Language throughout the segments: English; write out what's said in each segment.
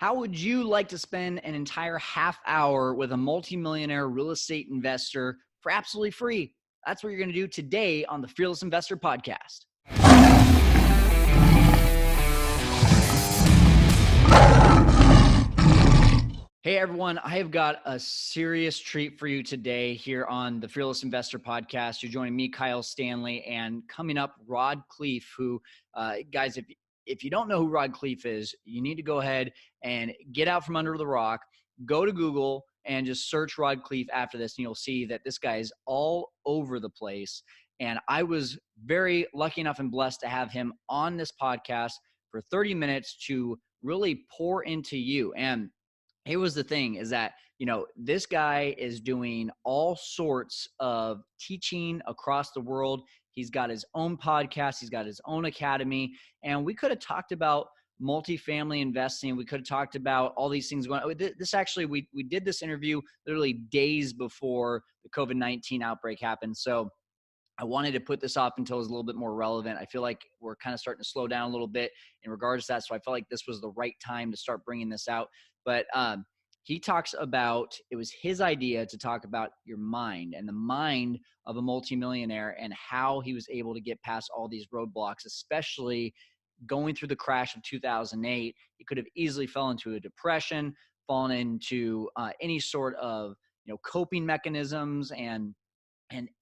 How would you like to spend an entire half hour with a multimillionaire real estate investor for absolutely free? That's what you're going to do today on the Fearless Investor Podcast. Hey everyone, I have got a serious treat for you today here on the Fearless Investor Podcast. You're joining me, Kyle Stanley, and coming up, Rod Khleif, who, guys, if you don't know who Rod Khleif is, you need to go ahead and get out from under the rock, go to Google and just search Rod Khleif after this, and you'll see that this guy is all over the place. And I was very lucky enough and blessed to have him on this podcast for 30 minutes to really pour into you. And here was the thing is that, this guy is doing all sorts of teaching across the world. He's got his own podcast. He's got his own academy. And we could have talked about multifamily investing. We could have talked about all these things going on. This actually, we did this interview literally days before the COVID-19 outbreak happened. So I wanted to put this off until it was a little bit more relevant. I feel like we're kind of starting to slow down a little bit in regards to that. So I felt like this was the right time to start bringing this out. But he talks about, it was his idea to talk about your mind and the mind of a multimillionaire and how he was able to get past all these roadblocks, especially going through the crash of 2008. He could have easily fell into a depression, fallen into any sort of coping mechanisms. And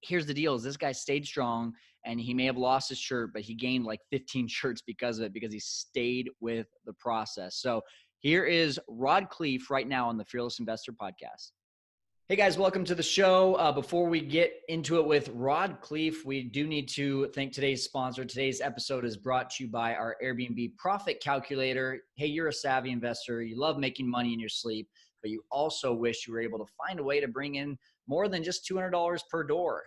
here's the deal is this guy stayed strong, and he may have lost his shirt, but he gained like 15 shirts because of it, because he stayed with the process. So here is Rod Khleif right now on the Fearless Investor Podcast. Hey guys, welcome to the show. Before we get into it with Rod Khleif, we do need to thank today's sponsor. Today's episode is brought to you by our Airbnb Profit Calculator. Hey, you're a savvy investor. You love making money in your sleep, but you also wish you were able to find a way to bring in more than just $200 per door.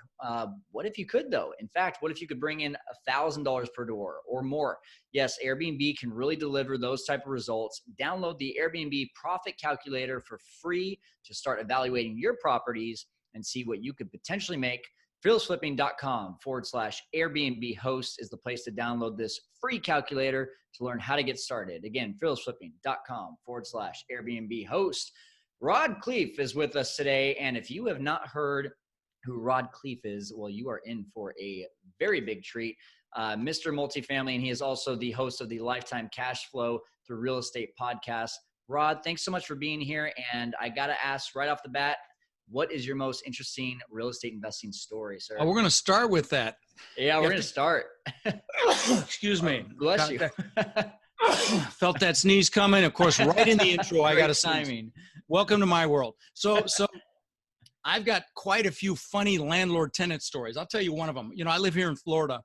What if you could though? In fact, what if you could bring in $1,000 per door or more? Yes, Airbnb can really deliver those type of results. Download the Airbnb Profit Calculator for free to start evaluating your properties and see what you could potentially make. fearlessflipping.com/Airbnb host is the place to download this free calculator to learn how to get started. Again, fearlessflipping.com/Airbnb host. Rod Khleif is with us today, and if you have not heard who Rod Khleif is, well, you are in for a very big treat. Mr. Multifamily, and he is also the host of the Lifetime Cash Flow Through Real Estate podcast. Rod, thanks so much for being here, and I got to ask right off the bat, what is your most interesting real estate investing story, sir? Oh, we're going to start with that. Yeah, we're going to start. Excuse me. Bless you. Felt that sneeze coming. Of course, right in the intro, I got to timing. Welcome to my world. So I've got quite a few funny landlord-tenant stories. I'll tell you one of them. I live here in Florida,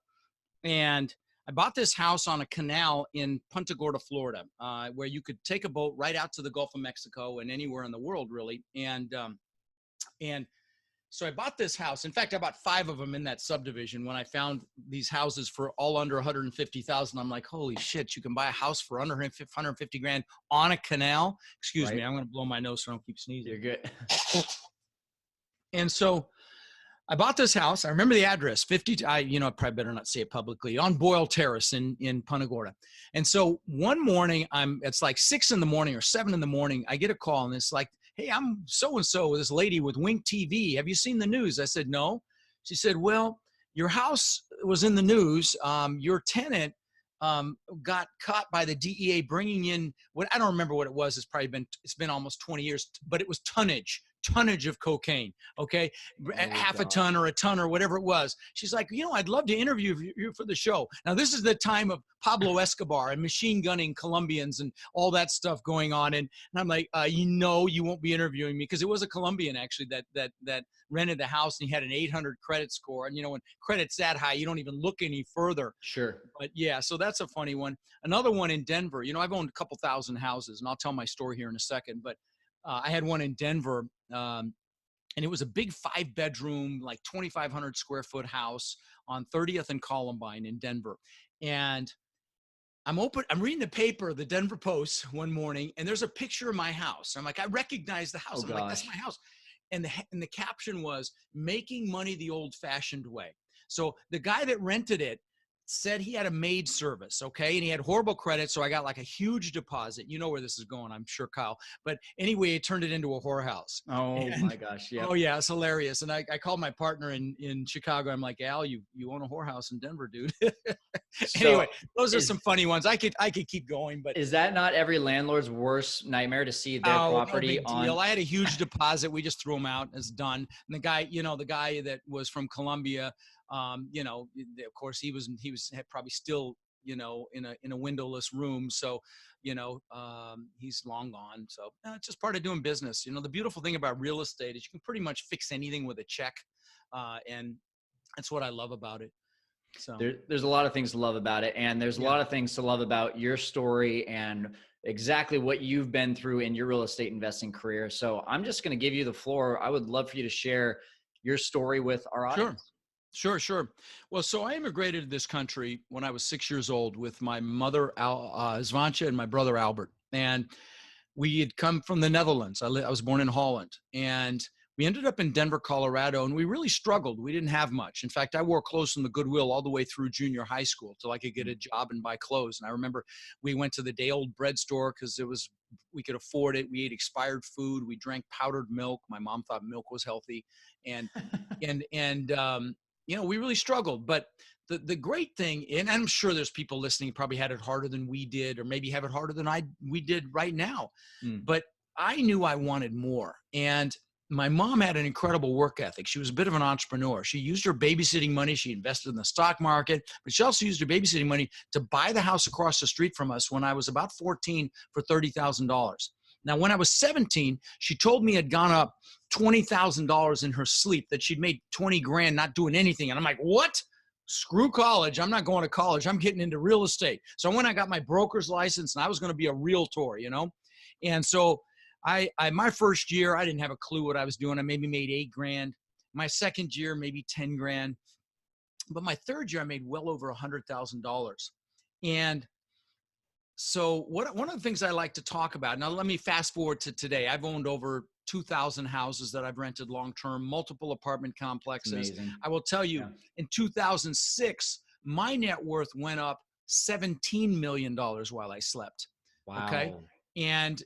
and I bought this house on a canal in Punta Gorda, Florida, where you could take a boat right out to the Gulf of Mexico and anywhere in the world, really. And so I bought this house. In fact, I bought 5 of them in that subdivision. When I found these houses for all under 150,000, I'm like, holy shit, you can buy a house for under 150 grand on a canal. Excuse me, I'm going to blow my nose so I don't keep sneezing. You're good. And so I bought this house. I remember the address, I probably better not say it publicly, on Boyle Terrace in Punta Gorda. And so one morning, it's like 6 in the morning or 7 in the morning, I get a call, and it's like, hey, I'm so-and-so, this lady with Wink TV. Have you seen the news? I said, no. She said, well, your house was in the news. Your tenant got caught by the DEA bringing in I don't remember what it was. It's been almost 20 years, but it was tonnage of cocaine. Okay. Half a ton or a ton or whatever it was. She's like, I'd love to interview you for the show. Now this is the time of Pablo Escobar and machine gunning Colombians and all that stuff going on. And I'm like, you won't be interviewing me, because it was a Colombian actually that rented the house, and he had an 800 credit score. And when credit's that high, you don't even look any further. Sure. But yeah, so that's a funny one. Another one in Denver, I've owned a couple thousand houses, and I'll tell my story here in a second, but I had one in Denver, and it was a big 5-bedroom, like 2,500 square foot house on 30th and Columbine in Denver. And I'm reading the paper, the Denver Post, one morning, and there's a picture of my house. I'm like, I recognize the house. I'm like, that's my house. And the caption was, making money the old fashioned way. So the guy that rented it said he had a maid service, okay? And he had horrible credit, so I got like a huge deposit. You know where this is going, I'm sure, Kyle. But anyway, it turned it into a whorehouse. Oh And my gosh. Yeah. oh yeah, it's hilarious. And I called my partner in Chicago. I'm like, Al, you own a whorehouse in Denver, dude. So Anyway, those are is some funny ones. I could keep going, but is that not every landlord's worst nightmare to see their oh, no property big on? deal. I had a huge deposit. We just threw him out. It's done. And the guy that was from Colombia, of course he was probably still, in a windowless room. So, he's long gone. So it's just part of doing business. The beautiful thing about real estate is you can pretty much fix anything with a check. And that's what I love about it. So There's a lot of things to love about it. And there's a yeah, lot of things to love about your story and exactly what you've been through in your real estate investing career. So I'm just going to give you the floor. I would love for you to share your story with our sure. audience. Sure. Well, so I immigrated to this country when I was 6 years old with my mother, Svancha, and my brother, Albert. And we had come from the Netherlands. I was born in Holland. And we ended up in Denver, Colorado, and we really struggled. We didn't have much. In fact, I wore clothes from the Goodwill all the way through junior high school till I could get a job and buy clothes. And I remember we went to the day old bread store because we could afford it. We ate expired food. We drank powdered milk. My mom thought milk was healthy. And, we really struggled. But the great thing, and I'm sure there's people listening who probably had it harder than we did, or maybe have it harder than we did right now. But I knew I wanted more. And my mom had an incredible work ethic. She was a bit of an entrepreneur. She used her babysitting money. She invested in the stock market, but she also used her babysitting money to buy the house across the street from us when I was about 14 for $30,000. Now, when I was 17, she told me it had gone up $20,000 in her sleep, that she'd made 20 grand not doing anything. And I'm like, what? Screw college. I'm not going to college. I'm getting into real estate. So when I got my broker's license and I was going to be a realtor, and so my first year, I didn't have a clue what I was doing. I maybe made 8 grand. My second year, maybe 10 grand. But my third year, I made well over $100,000. And so one of the things I like to talk about, now let me fast forward to today. I've owned over 2,000 houses that I've rented long-term, multiple apartment complexes. Amazing. I will tell you, in 2006, my net worth went up $17 million while I slept. Wow. Okay. And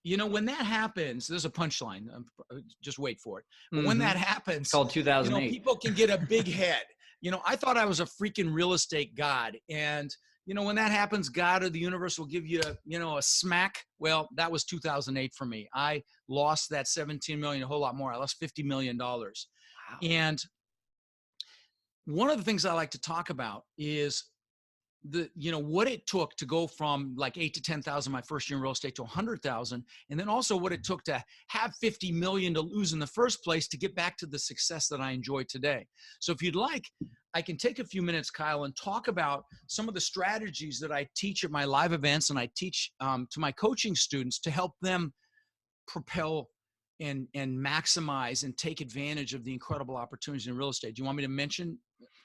when that happens, there's a punchline. Just wait for it. But when that happens, It's called 2008. people can get a big head. I thought I was a freaking real estate god. And, when that happens, God or the universe will give you a smack. Well, that was 2008 for me. I lost that 17 million, a whole lot more. I lost $50 million. Wow. And one of the things I like to talk about is what it took to go from like 8 to 10,000 my first year in real estate to 100,000, and then also what it took to have 50 million to lose in the first place to get back to the success that I enjoy today. So if you'd like, I can take a few minutes, Kyle, and talk about some of the strategies that I teach at my live events and I teach to my coaching students to help them propel and maximize and take advantage of the incredible opportunities in real estate. Do you want me to mention?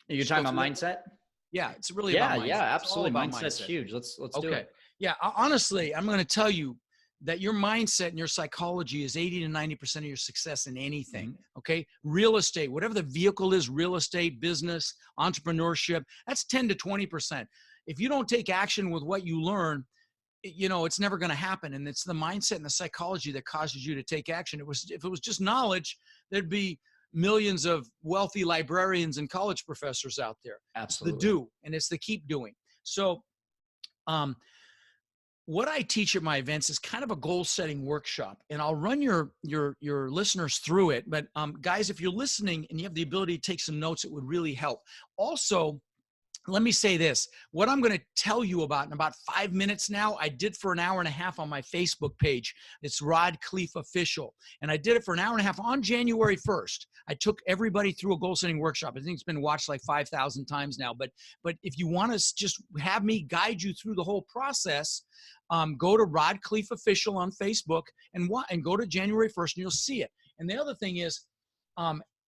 You're talking about mindset? Yeah, it's really about mindset. Yeah, absolutely. Mindset's huge. Let's okay. do it. Yeah, honestly, I'm going to tell you that your mindset and your psychology is 80 to 90% of your success in anything. Okay, real estate, whatever the vehicle is, real estate, business, entrepreneurship, that's 10 to 20%. If you don't take action with what you learn, it's never going to happen. And it's the mindset and the psychology that causes you to take action. If it was just knowledge, there'd be millions of wealthy librarians and college professors out there. Absolutely. It's the do, and it's the keep doing. So what I teach at my events is kind of a goal setting workshop, and I'll run your listeners through it. But guys, if you're listening and you have the ability to take some notes, it would really help. Also, let me say this. What I'm going to tell you about in about 5 minutes now, I did for an hour and a half on my Facebook page. It's Rod Khleif Official. And I did it for an hour and a half on January 1st. I took everybody through a goal setting workshop. I think it's been watched like 5,000 times now. But if you want to just have me guide you through the whole process, go to Rod Khleif Official on Facebook and go to January 1st and you'll see it. And the other thing is,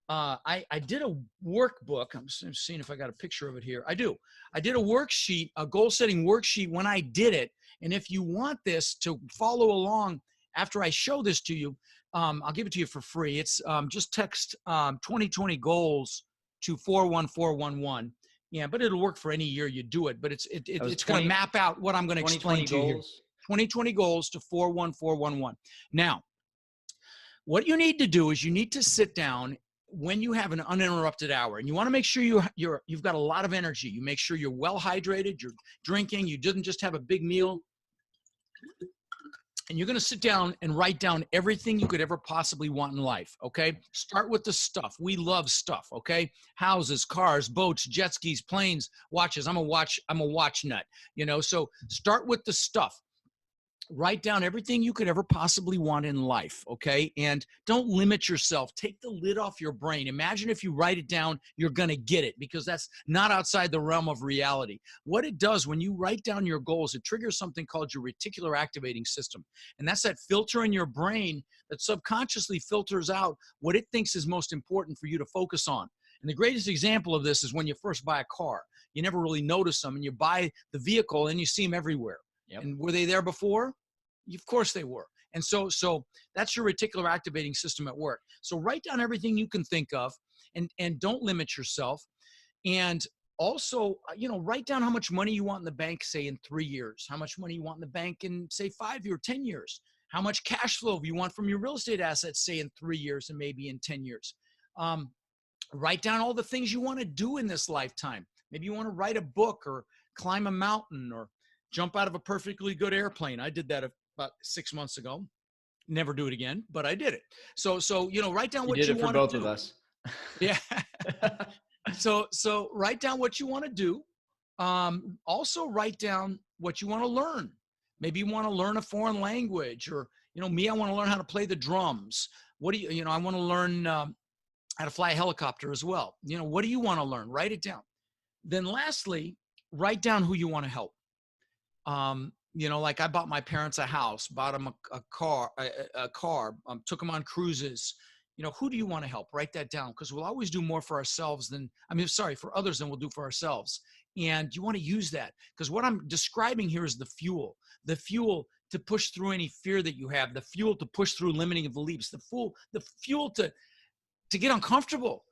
I did a workbook. I'm seeing if I got a picture of it here. I do. I did a worksheet, a goal setting worksheet when I did it. And if you want this to follow along after I show this to you, I'll give it to you for free. It's just text 2020 goals to 41411. Yeah, but it'll work for any year you do it. But it's going to 20 map out what I'm going to explain 2020 to you here. goals. 2020 goals to 41411. Now, what you need to do is you need to sit down when you have an uninterrupted hour, and you want to make sure you've got a lot of energy. You make sure you're well hydrated, you're drinking, you didn't just have a big meal. And you're going to sit down and write down everything you could ever possibly want in life, okay? Start with the stuff. We love stuff, okay? Houses, cars, boats, jet skis, planes, watches. I'm a watch nut, so start with the stuff. Write down everything you could ever possibly want in life, okay? And don't limit yourself. Take the lid off your brain. Imagine if you write it down, you're going to get it, because that's not outside the realm of reality. What it does when you write down your goals, it triggers something called your reticular activating system. And that's that filter in your brain that subconsciously filters out what it thinks is most important for you to focus on. And the greatest example of this is when you first buy a car. You never really notice them, and you buy the vehicle and you see them everywhere. Yep. And were they there before? Of course they were. And so that's your reticular activating system at work. So write down everything you can think of, and don't limit yourself. And also, write down how much money you want in the bank, say in 3 years, how much money you want in the bank in, say, 5 or 10 years, how much cash flow you want from your real estate assets, say in 3 years and maybe in 10 years. Write down all the things you want to do in this lifetime. Maybe you want to write a book or climb a mountain or jump out of a perfectly good airplane. I did that about 6 months ago. Never do it again, but I did it. So write down what you want to do. You did it for both of us. Yeah. So write down what you want to do. Also write down what you want to learn. Maybe you want to learn a foreign language, or, me, I want to learn how to play the drums. What do I want to learn how to fly a helicopter as well. What do you want to learn? Write it down. Then lastly, write down who you want to help. Like I bought my parents a house, bought them a car, took them on cruises. Who do you want to help? Write that down, because we'll always do more for ourselves for others than we'll do for ourselves. And you want to use that, because what I'm describing here is the fuel to push through any fear that you have, the fuel to push through limiting beliefs, the fuel to get uncomfortable.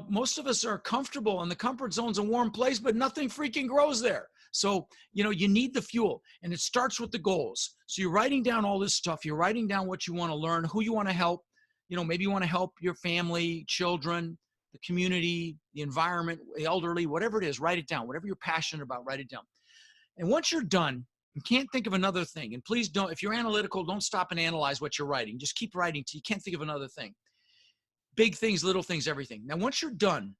Most of us are comfortable, and the comfort zone's a warm place, but nothing freaking grows there. So, you need the fuel, and it starts with the goals. So you're writing down all this stuff. You're writing down what you want to learn, who you want to help. Maybe you want to help your family, children, the community, the environment, the elderly, whatever it is, write it down. Whatever you're passionate about, write it down. And once you're done, you can't think of another thing. And please don't, if you're analytical, don't stop and analyze what you're writing. Just keep writing till you can't think of another thing. Big things, little things, everything. Now, once you're done,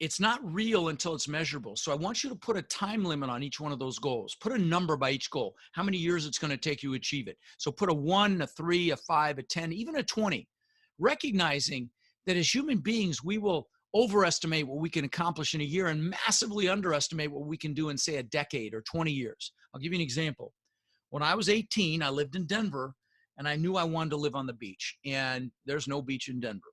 it's not real until it's measurable. So I want you to put a time limit on each one of those goals. Put a number by each goal, how many years it's going to take you to achieve it. So put a 1, a 3, a 5, a 10, even a 20, recognizing that as human beings, we will overestimate what we can accomplish in a year and massively underestimate what we can do in, say, a decade or 20 years. I'll give you an example. When I was 18, I lived in Denver, and I knew I wanted to live on the beach, and there's no beach in Denver.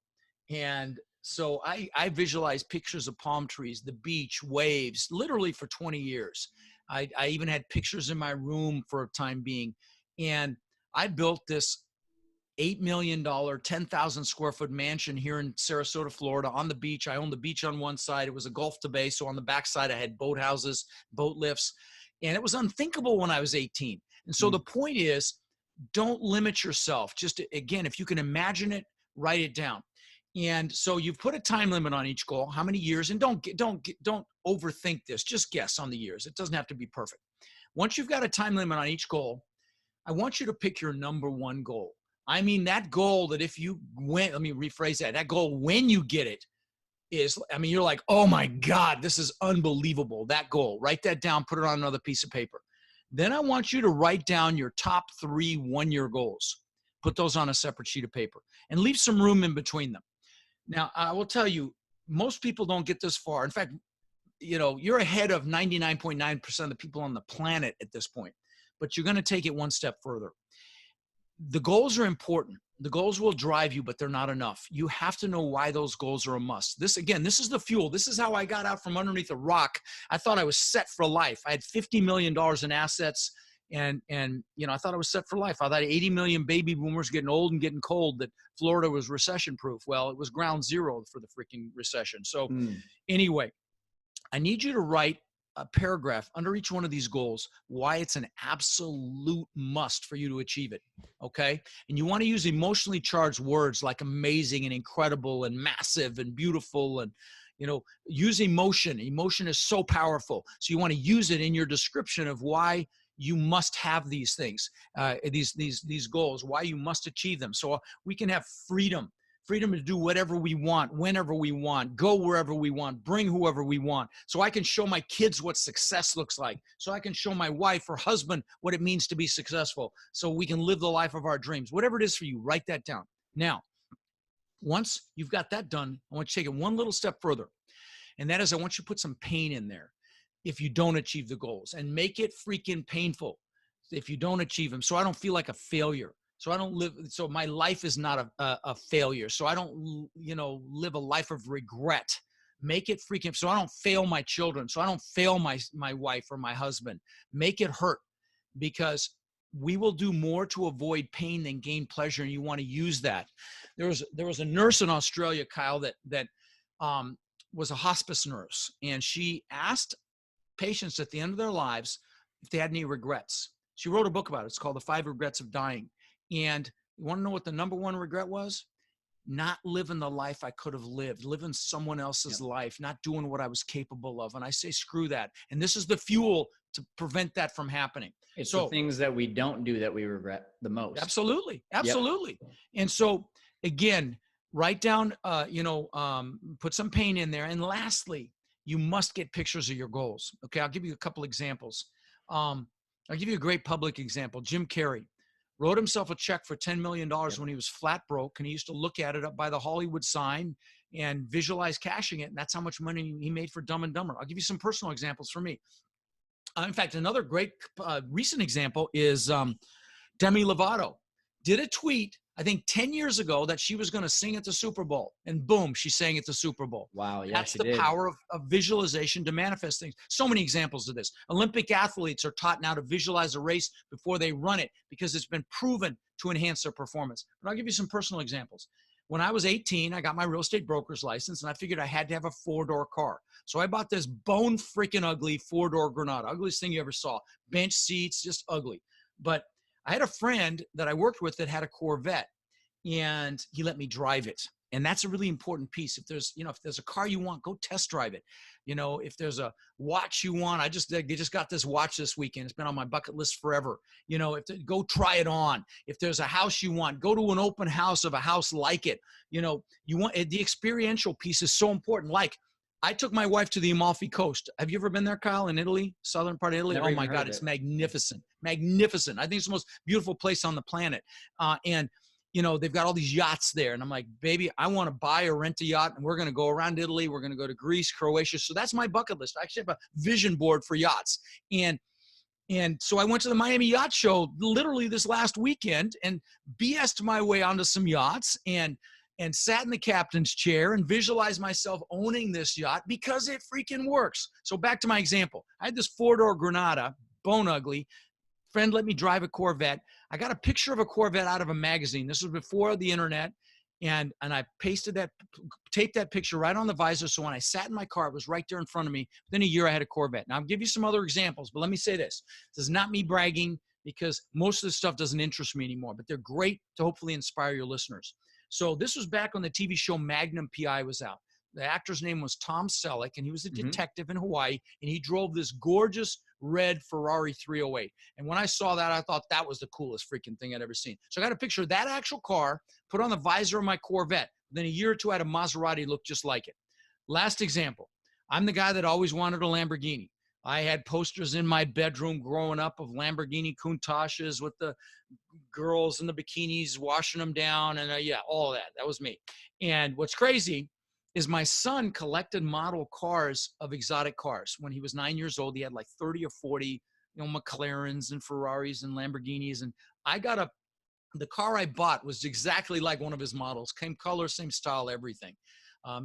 And so I visualized pictures of palm trees, the beach, waves, literally for 20 years. I even had pictures in my room for a time being. And I built this $8 million, 10,000 square foot mansion here in Sarasota, Florida, on the beach. I owned the beach on one side. It was a Gulf to Bay. So on the backside, I had boat houses, boat lifts. And it was unthinkable when I was 18. And so the point is, don't limit yourself. Just, again, if you can imagine it, write it down. And so you've put a time limit on each goal, how many years, and don't overthink this. Just guess on the years. It doesn't have to be perfect. Once you've got a time limit on each goal, I want you to pick your number one goal. I mean, that goal that if you win, let me rephrase that goal, when you get it is, you're like, oh my God, this is unbelievable. That goal, write that down, put it on another piece of paper. Then I want you to write down your top 3 one-year goals. Put those on a separate sheet of paper and leave some room in between them. Now, I will tell you, most people don't get this far. In fact, you're ahead of 99.9% of the people on the planet at this point, but you're going to take it one step further. The goals are important. The goals will drive you, but they're not enough. You have to know why those goals are a must. This is the fuel. This is how I got out from underneath a rock. I thought I was set for life. I had $50 million in assets. And I thought I was set for life. I thought 80 million baby boomers getting old and getting cold, that Florida was recession proof. Well, it was ground zero for the freaking recession. So anyway, I need you to write a paragraph under each one of these goals, why it's an absolute must for you to achieve it. Okay. And you want to use emotionally charged words like amazing and incredible and massive and beautiful. And, use emotion. Emotion is so powerful. So you want to use it in your description of why you must have these things, these goals, why you must achieve them. So we can have freedom to do whatever we want, whenever we want, go wherever we want, bring whoever we want. So I can show my kids what success looks like. So I can show my wife or husband what it means to be successful. So we can live the life of our dreams. Whatever it is for you, write that down. Now, once you've got that done, I want you to take it one little step further. And that is, I want you to put some pain in there if you don't achieve the goals, and make it freaking painful if you don't achieve them. So I don't feel like a failure. So my life is not a failure. So I don't, live a life of regret. Make it freaking, so I don't fail my children. So I don't fail my wife or my husband. Make it hurt, because we will do more to avoid pain than gain pleasure. And you want to use that. There was a nurse in Australia, Kyle, that was a hospice nurse. And she asked patients at the end of their lives if they had any regrets. She wrote a book about it. It's called The 5 Regrets of Dying. And you want to know what the number one regret was? Not living the life I could have lived, living someone else's life, not doing what I was capable of. And I say, screw that. And this is the fuel to prevent that from happening. It's the things that we don't do that we regret the most. Absolutely. Absolutely. Yep. And so again, write down, put some pain in there. And lastly, you must get pictures of your goals. Okay. I'll give you a couple examples. I'll give you a great public example. Jim Carrey wrote himself a check for $10 million when he was flat broke. And he used to look at it up by the Hollywood sign and visualize cashing it. And that's how much money he made for Dumb and Dumber. I'll give you some personal examples for me. In fact, another great recent example is Demi Lovato did a tweet, I think 10 years ago, that she was going to sing at the Super Bowl, and boom, she sang at the Super Bowl. Wow. Yeah, that's the power of visualization to manifest things. So many examples of this. Olympic athletes are taught now to visualize a race before they run it, because it's been proven to enhance their performance. But I'll give you some personal examples. When I was 18, I got my real estate broker's license, and I figured I had to have a 4-door car. So I bought this bone freaking ugly 4-door Granada, ugliest thing you ever saw. Bench seats, just ugly. But I had a friend that I worked with that had a Corvette, and he let me drive it. And that's a really important piece. If there's a car you want, go test drive it. If there's a watch you want, they just got this watch this weekend. It's been on my bucket list forever. Go try it on. If there's a house you want, go to an open house of a house like it. You want the experiential piece is so important. Like, I took my wife to the Amalfi Coast. Have you ever been there, Kyle, in Italy, southern part of Italy? Never oh my God, it's magnificent. Magnificent. I think it's the most beautiful place on the planet. And they've got all these yachts there. And I'm like, baby, I want to buy or rent a yacht, and we're going to go around Italy. We're going to go to Greece, Croatia. So that's my bucket list. I actually have a vision board for yachts. And so I went to the Miami Yacht Show literally this last weekend and BS'd my way onto some yachts and sat in the captain's chair and visualized myself owning this yacht, because it freaking works. So back to my example. I had this 4-door Granada, bone ugly. Friend let me drive a Corvette. I got a picture of a Corvette out of a magazine. This was before the internet. And I taped that picture right on the visor. So when I sat in my car, it was right there in front of me. Within a year, I had a Corvette. Now I'll give you some other examples, but let me say this. This is not me bragging, because most of this stuff doesn't interest me anymore, but they're great to hopefully inspire your listeners. So this was back when the TV show Magnum PI was out. The actor's name was Tom Selleck, and he was a detective in Hawaii, and he drove this gorgeous red Ferrari 308. And when I saw that, I thought that was the coolest freaking thing I'd ever seen. So I got a picture of that actual car, put on the visor of my Corvette. Then a year or two, I had a Maserati look just like it. Last example. I'm the guy that always wanted a Lamborghini. I had posters in my bedroom growing up of Lamborghini Countaches with the girls in the bikinis washing them down, and all of that. That was me. And what's crazy is my son collected model cars of exotic cars. When he was 9 years old, he had like 30 or 40, McLarens and Ferraris and Lamborghinis. And the car I bought was exactly like one of his models, same color, same style, everything.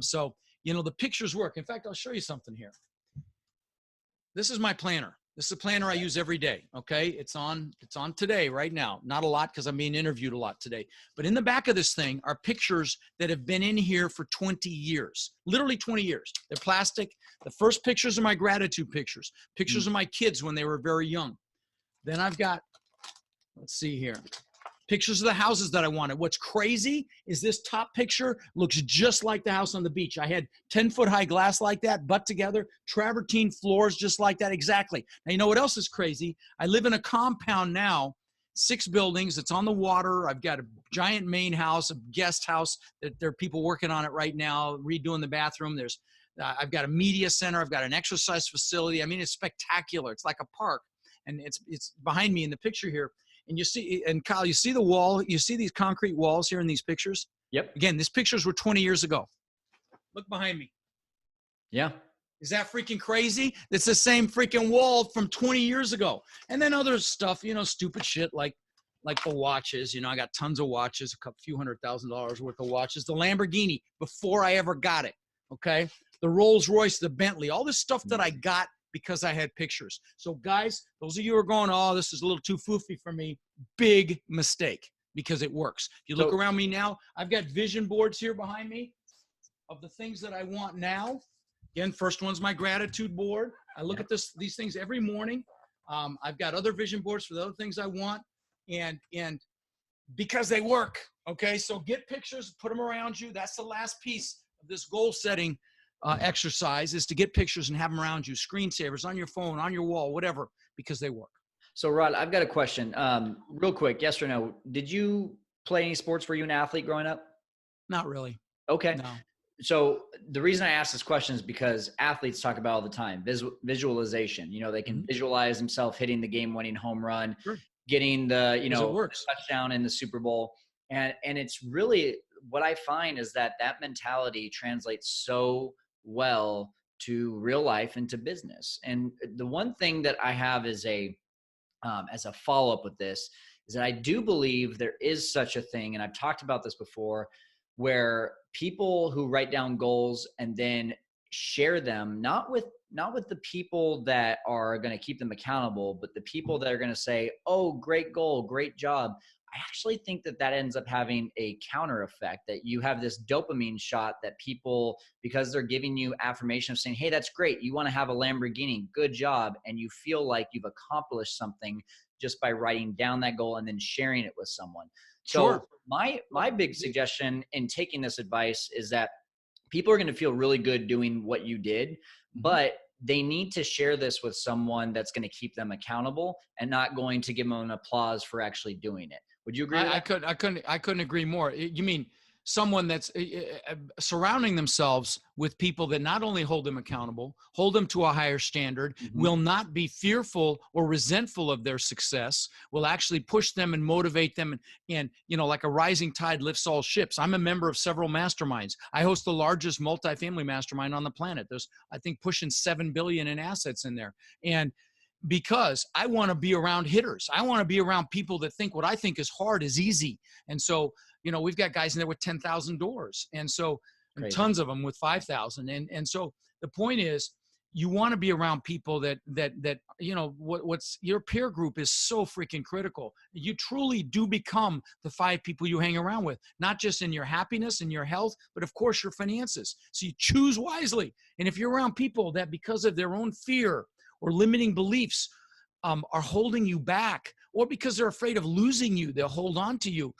So the pictures work. In fact, I'll show you something here. This is my planner. This is a planner I use every day. Okay. It's on today right now. Not a lot because I'm being interviewed a lot today, but in the back of this thing are pictures that have been in here for 20 years, literally 20 years. They're plastic. The first pictures are my gratitude pictures, pictures of my kids when they were very young. Then I've got, let's see here, pictures of the houses that I wanted. What's crazy is this top picture looks just like the house on the beach. I had 10-foot high glass like that, butt together, travertine floors just like that, exactly. Now, you know what else is crazy? I live in a compound now, 6 buildings. It's on the water. I've got a giant main house, a guest house that there are people working on it right now, redoing the bathroom. I've got a media center. I've got an exercise facility. I mean, it's spectacular. It's like a park, and it's behind me in the picture here. And you see, and Kyle, you see the wall, you see these concrete walls here in these pictures? Yep. Again, these pictures were 20 years ago. Look behind me. Yeah. Is that freaking crazy? It's the same freaking wall from 20 years ago. And then other stuff, you know, stupid shit like the watches. You know, I got tons of watches, a few $100,000 worth of watches. The Lamborghini before I ever got it, okay? The Rolls Royce, the Bentley, all this stuff that I got because I had pictures. So guys, those of you who are going, oh, this is a little too foofy for me, big mistake, because it works. If you look around me now, I've got vision boards here behind me of the things that I want now. Again, first one's my gratitude board. I look at these things every morning. I've got other vision boards for the other things I want, and because they work, okay? So get pictures, put them around you. That's the last piece of this goal setting exercise, is to get pictures and have them around you, screensavers on your phone, on your wall, whatever, because they work. So Rod, I've got a question, real quick. Yes or no? Did you play any sports? Were you an athlete growing up? Not really. Okay. No. So the reason I ask this question is because athletes talk about all the time, visualization. You know, they can visualize themselves hitting the game-winning home run, getting the, you know, touchdown in the Super Bowl. And it's really, what I find is that mentality translates so well to real life and to business. And the one thing that I have as a follow-up with this is that I do believe there is such a thing, and I've talked about this before, where people who write down goals and then share them, not with the people that are going to keep them accountable, but the people that are going to say, oh, great goal, great job. I actually think that ends up having a counter effect, that you have this dopamine shot that people, because they're giving you affirmation of saying, hey, that's great, you want to have a Lamborghini, good job. And you feel like you've accomplished something just by writing down that goal and then sharing it with someone. So my big suggestion in taking this advice is that people are going to feel really good doing what you did, but they need to share this with someone that's going to keep them accountable and not going to give them an applause for actually doing it. Would you agree with that? I couldn't agree more. You mean someone that's surrounding themselves with people that not only hold them accountable, hold them to a higher standard, will not be fearful or resentful of their success, will actually push them and motivate them. And you know, like a rising tide lifts all ships. I'm a member of several masterminds. I host the largest multifamily mastermind on the planet. There's, I think, pushing 7 billion in assets in there. And because I want to be around hitters. I want to be around people that think what I think is hard is easy. And so, you know, we've got guys in there with 10,000 doors. And so, and tons of them with 5,000. And so the point is, you want to be around people that, you know, what's your peer group is so freaking critical. You truly do become the 5 people you hang around with, not just in your happiness and your health, but of course your finances. So you choose wisely. And if you're around people that because of their own fear or limiting beliefs are holding you back, or because they're afraid of losing you, they'll hold on to you.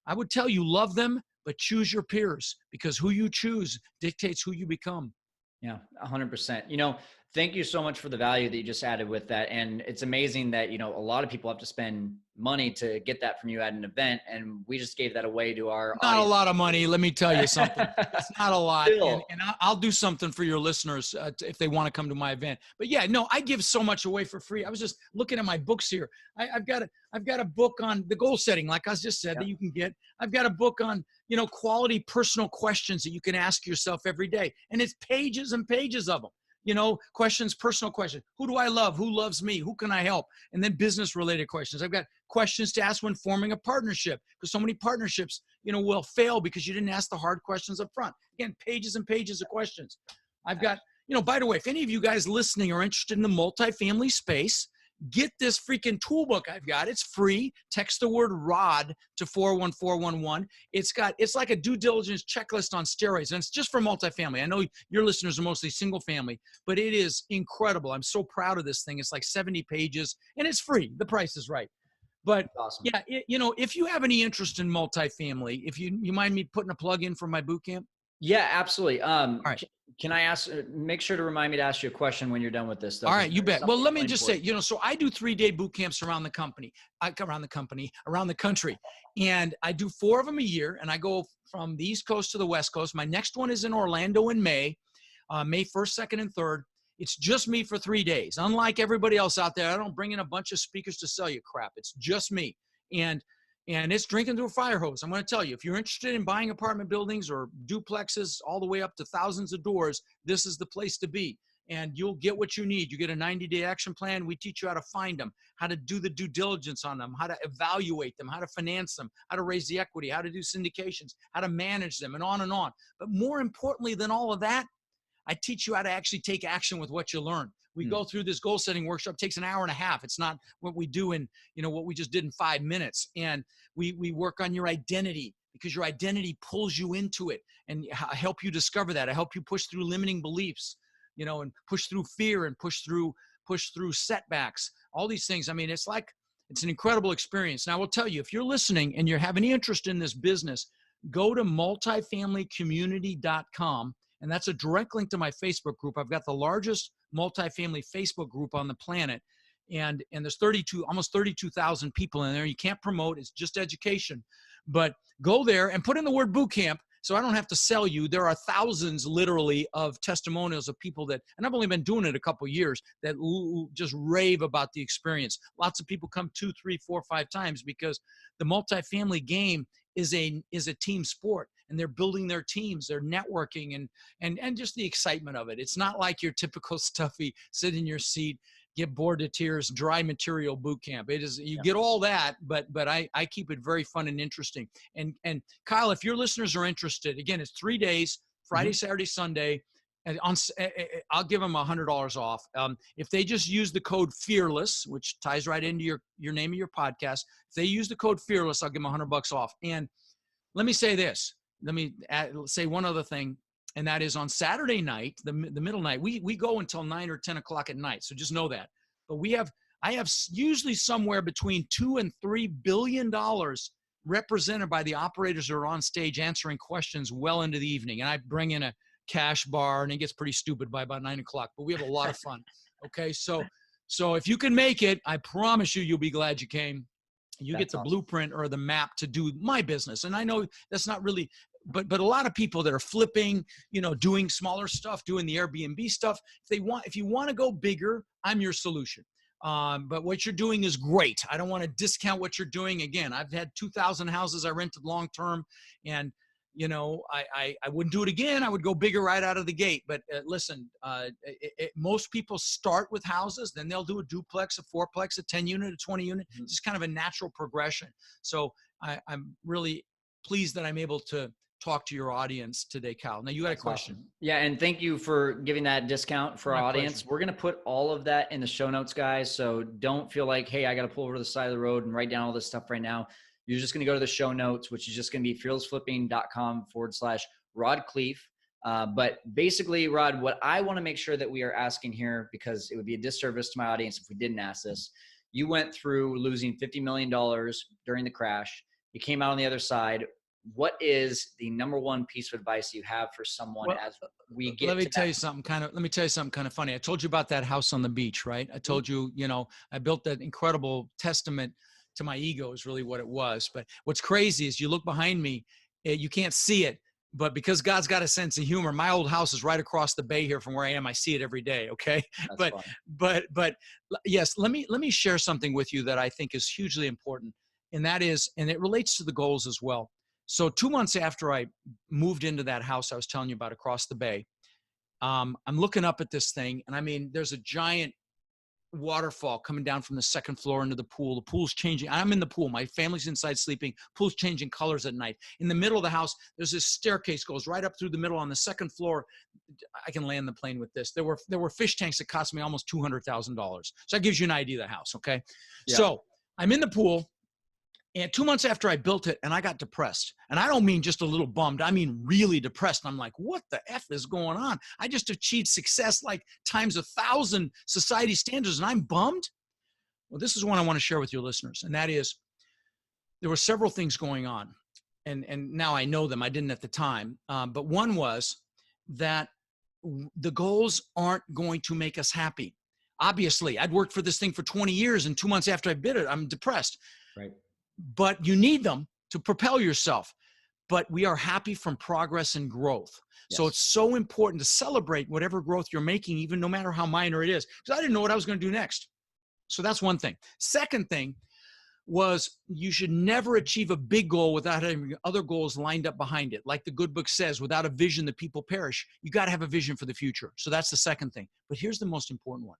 I would tell you, love them, but choose your peers, because who you choose dictates who you become. Yeah, 100%. You know, thank you so much for the value that you just added with that. And it's amazing that, you know, a lot of people have to spend money to get that from you at an event. And we just gave that away to our Not audience. A lot of money. Let me tell you something. It's not a lot. And I'll do something for your listeners if they want to come to my event. But yeah, no, I give so much away for free. I was just looking at my books here. I've got a book on the goal setting, like I just said, that you can get. I've got a book on, you know, quality personal questions that you can ask yourself every day. And it's pages and pages of them. You know, questions, personal questions. Who do I love? Who loves me? Who can I help? And then business related questions. I've got questions to ask when forming a partnership, because so many partnerships, you know, will fail because you didn't ask the hard questions up front. Again, pages and pages of questions. I've got, by the way, if any of you guys listening are interested in the multifamily space, get this freaking toolbook I've got. It's free. Text the word ROD to 41411. It's like a due diligence checklist on steroids, and it's just for multifamily. I know your listeners are mostly single family, but it is incredible. I'm so proud of this thing. It's like 70 pages, and it's free. The price is right. But Awesome. yeah, if you have any interest in multifamily, if you mind me putting a plug in for my boot camp? Yeah, absolutely. All right. Can I ask, make sure to remind me to ask you a question when you're done with this, though. All right, you bet. Well, let me really just say, so I do 3-day boot camps around the country, and I do 4 of them a year, and I go from the East Coast to the West Coast. My next one is in Orlando in May 1st, 2nd, and 3rd. It's just me for 3 days. Unlike everybody else out there, I don't bring in a bunch of speakers to sell you crap. It's just me. And it's drinking through a fire hose. I'm going to tell you, if you're interested in buying apartment buildings or duplexes all the way up to thousands of doors, this is the place to be. And you'll get what you need. You get a 90-day action plan. We teach you how to find them, how to do the due diligence on them, how to evaluate them, how to finance them, how to raise the equity, how to do syndications, how to manage them, and on and on. But more importantly than all of that, I teach you how to actually take action with what you learn. We go through this goal setting workshop. It takes an hour and a half. It's not what we do in, what we just did in 5 minutes. And we work on your identity, because your identity pulls you into it, and I help you discover that. I help you push through limiting beliefs, and push through fear, and push through setbacks, all these things. I mean, it's an incredible experience. Now, I will tell you, if you're listening and you have any interest in this business, go to multifamilycommunity.com. And that's a direct link to my Facebook group. I've got the largest multifamily Facebook group on the planet. And there's almost 32,000 people in there. You can't promote, it's just education. But go there and put in the word boot camp, so I don't have to sell you. There are thousands literally of testimonials of people that, and I've only been doing it a couple of years, that just rave about the experience. Lots of people come 2, 3, 4, 5 times, because the multifamily game is a team sport, and they're building their teams, they're networking, and just the excitement of it. It's not like your typical stuffy, sit in your seat, get bored to tears, dry material boot camp. It is, you get all that, but I keep it very fun and interesting. And Kyle, if your listeners are interested, again, it's 3 days, Friday, Saturday, Sunday. And I'll give them $100 off. If they just use the code FEARLESS, which ties right into your name of your podcast, if they use the code FEARLESS, I'll give them $100 off. And let me say this. Let me say one other thing, and that is on Saturday night, the middle night, we go until 9 or 10 o'clock at night. So just know that. But I have usually somewhere between $2 and $3 billion represented by the operators that are on stage answering questions well into the evening. And I bring in a cash bar, and it gets pretty stupid by about 9 o'clock, but we have a lot of fun. Okay. So if you can make it, I promise you'll be glad you came. You get the blueprint or the map to do my business. And I know that's not really, but a lot of people that are flipping, doing smaller stuff, doing the Airbnb stuff, if you want to go bigger, I'm your solution. But what you're doing is great. I don't want to discount what you're doing. Again, I've had 2,000 houses I rented long-term, and I wouldn't do it again. I would go bigger right out of the gate. But listen, most people start with houses, then they'll do a duplex, a fourplex, a 10-unit, a 20-unit. It's just kind of a natural progression. So I'm really pleased that I'm able to talk to your audience today, Kyle. Now, you got a question. Awesome. Yeah, and thank you for giving that discount for our audience. We're going to put all of that in the show notes, guys. So don't feel like, hey, I got to pull over to the side of the road and write down all this stuff right now. You're just going to go to the show notes, which is just going to be fearlessflipping.com/Rod Khleif. But basically, Rod, what I want to make sure that we are asking here, because it would be a disservice to my audience if we didn't ask this, you went through losing $50 million during the crash. You came out on the other side. What is the number one piece of advice you have for someone as we get let me tell you something kind of funny. I told you about that house on the beach, right? I told you, I built that incredible testament to my ego is really what it was. But what's crazy is you look behind me, you can't see it, but because God's got a sense of humor, my old house is right across the bay here from where I am. I see it every day. Okay. But yes, let me share something with you that I think is hugely important. And that is, and it relates to the goals as well. So 2 months after I moved into that house I was telling you about across the bay, I'm looking up at this thing, and I mean, there's a giant waterfall coming down from the second floor into the pool. The pool's changing. I'm in the pool. My family's inside sleeping. Pool's changing colors at night. In the middle of the house, there's this staircase goes right up through the middle on the second floor. I can land the plane with this. There were fish tanks that cost me almost $200,000. So that gives you an idea of the house, okay? Yeah. So I'm in the pool. And 2 months after I built it, and I got depressed. And I don't mean just a little bummed. I mean really depressed. I'm like, what the F is going on? I just achieved success like times 1,000 society standards, and I'm bummed? Well, this is one I want to share with your listeners, and that is there were several things going on. And now I know them. I didn't at the time. But one was that the goals aren't going to make us happy. Obviously, I'd worked for this thing for 20 years, and 2 months after I bid it, I'm depressed. Right. But you need them to propel yourself. But we are happy from progress and growth. Yes. So it's so important to celebrate whatever growth you're making, even no matter how minor it is. Because I didn't know what I was going to do next. So that's one thing. Second thing was you should never achieve a big goal without having other goals lined up behind it. Like the good book says, without a vision, the people perish. You got to have a vision for the future. So that's the second thing. But here's the most important one.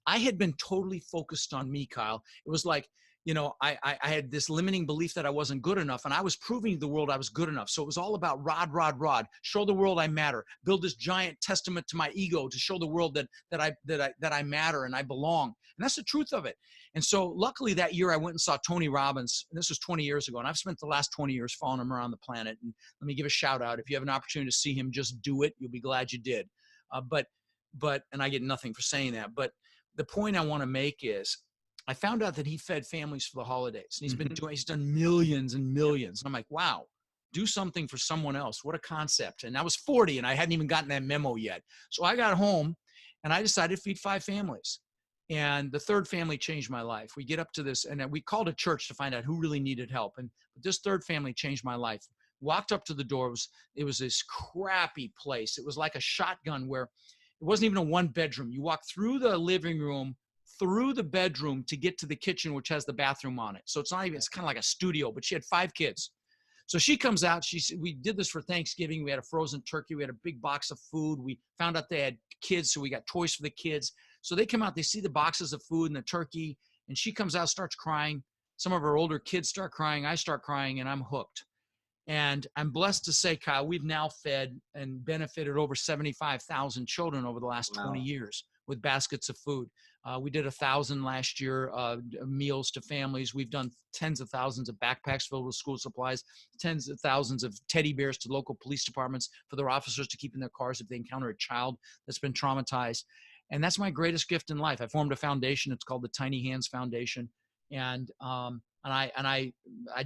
I had been totally focused on me, Kyle. It was like, you know, I had this limiting belief that I wasn't good enough, and I was proving to the world I was good enough. So it was all about rod, show the world I matter, build this giant testament to my ego to show the world that I matter and I belong. And that's the truth of it. And so luckily that year I went and saw Tony Robbins, and this was 20 years ago, and I've spent the last 20 years following him around the planet. And let me give a shout out. If you have an opportunity to see him, just do it. You'll be glad you did. And I get nothing for saying that. But the point I want to make is, I found out that he fed families for the holidays, and he's done millions and millions. And I'm like, wow, do something for someone else. What a concept. And I was 40 and I hadn't even gotten that memo yet. So I got home and I decided to feed 5 families. And the third family changed my life. We get up to this, and we called a church to find out who really needed help. And this third family changed my life. Walked up to the door. It was this crappy place. It was like a shotgun where it wasn't even a 1-bedroom. You walk through the living room, through the bedroom to get to the kitchen, which has the bathroom on it. So it's kind of like a studio, but she had 5 kids. So she comes out, we did this for Thanksgiving. We had a frozen turkey. We had a big box of food. We found out they had kids, so we got toys for the kids. So they come out, they see the boxes of food and the turkey, and she comes out, starts crying. Some of her older kids start crying. I start crying, and I'm hooked. And I'm blessed to say, Kyle, we've now fed and benefited over 75,000 children over the last 20 years with baskets of food. We did 1,000 last year, meals to families. We've done tens of thousands of backpacks filled with school supplies, tens of thousands of teddy bears to local police departments for their officers to keep in their cars if they encounter a child that's been traumatized. And that's my greatest gift in life. I formed a foundation. It's called the Tiny Hands Foundation. And I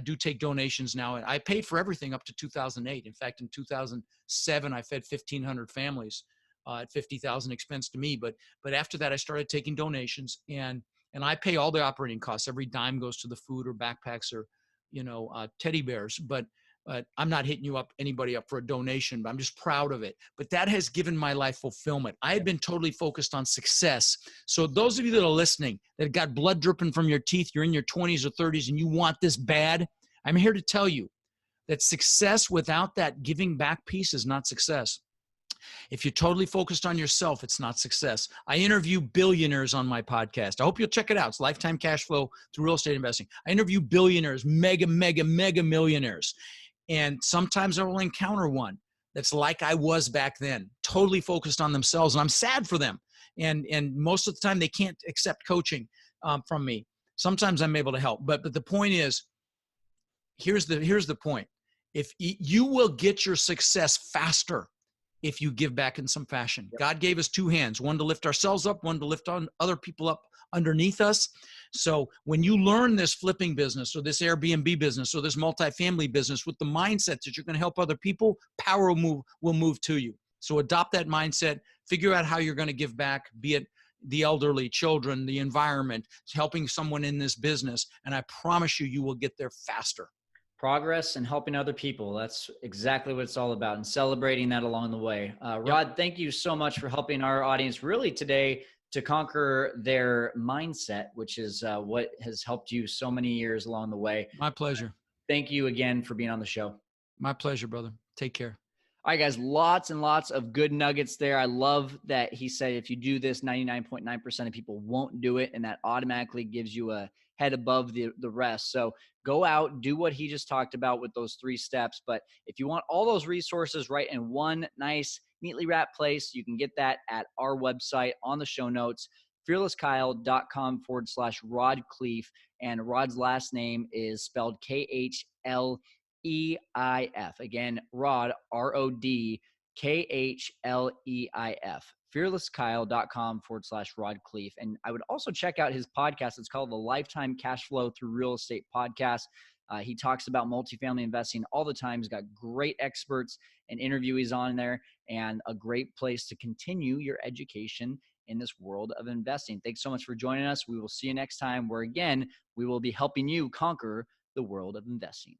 do take donations now. And I paid for everything up to 2008. In fact, in 2007, I fed 1,500 families at 50,000 expense to me. But after that, I started taking donations, and I pay all the operating costs. Every dime goes to the food or backpacks or, teddy bears. But I'm not hitting anybody up for a donation, but I'm just proud of it. But that has given my life fulfillment. I had been totally focused on success. So those of you that are listening, that got blood dripping from your teeth, you're in your 20s or 30s and you want this bad, I'm here to tell you that success without that giving back piece is not success. If you're totally focused on yourself, it's not success. I interview billionaires on my podcast. I hope you'll check it out. It's Lifetime Cash Flow Through Real Estate Investing. I interview billionaires, mega millionaires. And sometimes I will encounter one that's like I was back then, totally focused on themselves. And I'm sad for them. And most of the time they can't accept coaching from me. Sometimes I'm able to help. But the point is, here's the point. If you will get your success faster if you give back in some fashion. Yep. God gave us 2 hands, one to lift ourselves up, one to lift on other people up underneath us. So when you learn this flipping business or this Airbnb business or this multifamily business with the mindset that you're going to help other people, power will move to you. So adopt that mindset, figure out how you're going to give back, be it the elderly, children, the environment, helping someone in this business. And I promise you will get there faster. Progress and helping other people. That's exactly what it's all about, and celebrating that along the way. Rod, thank you so much for helping our audience really today to conquer their mindset, which is what has helped you so many years along the way. My pleasure. Thank you again for being on the show. My pleasure, brother. Take care. All right, guys, lots and lots of good nuggets there. I love that he said if you do this, 99.9% of people won't do it, and that automatically gives you a head above the rest. So go out, do what he just talked about with those 3 steps. But if you want all those resources right in one nice, neatly wrapped place, you can get that at our website on the show notes, fearlesskyle.com/Rod Khleif. And Rod's last name is spelled KHLEIF. Again, Rod, ROD, KHLEIF. Fearlesskyle.com/Rod Khleif. And I would also check out his podcast. It's called the Lifetime Cash Flow Through Real Estate Podcast. He talks about multifamily investing all the time. He's got great experts and interviewees on there, and a great place to continue your education in this world of investing. Thanks so much for joining us. We will see you next time, where again, we will be helping you conquer the world of investing.